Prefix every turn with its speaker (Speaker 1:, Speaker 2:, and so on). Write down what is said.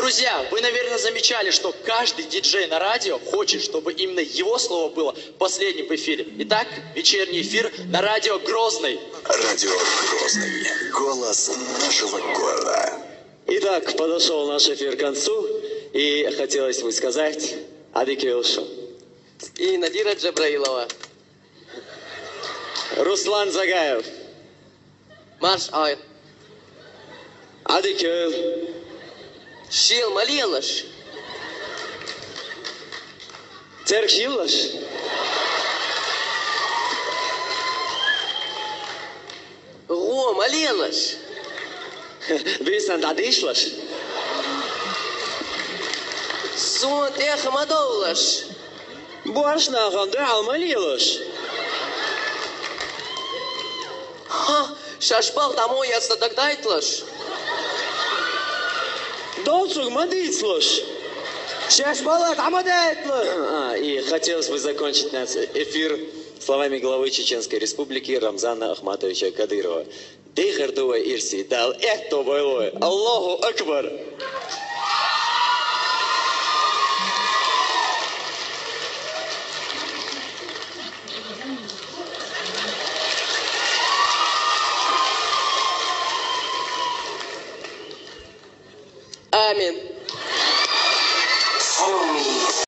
Speaker 1: Друзья, вы, наверное, замечали, что каждый диджей на радио хочет, чтобы именно его слово было последним в эфире. Итак, вечерний эфир на радио Грозный.
Speaker 2: Радио Грозный. Голос нашего города.
Speaker 3: Итак, подошел наш эфир к концу, и хотелось бы сказать Адикюлшу.
Speaker 4: И Надира Джабраилова.
Speaker 3: Руслан Загаев.
Speaker 4: Марш Ай.
Speaker 3: Адикюл.
Speaker 4: Шил Малилаш.
Speaker 3: Терхилаш.
Speaker 4: Го Малилаш.
Speaker 3: Бисанд Адишлаш.
Speaker 4: Сон Теха Мадоулаш.
Speaker 3: Буашна Гандал Малилаш.
Speaker 4: Ха, Шашпал домой я садагдайтлаш.
Speaker 3: Долцуг Мадицлаш. Сейчас балат Амадайтлаш. И хотелось бы закончить наш эфир словами главы Чеченской Республики Рамзана Ахматовича Кадырова. Дейхардуа Ирси дал это байлой. Аллаху Акбар.
Speaker 4: Амин.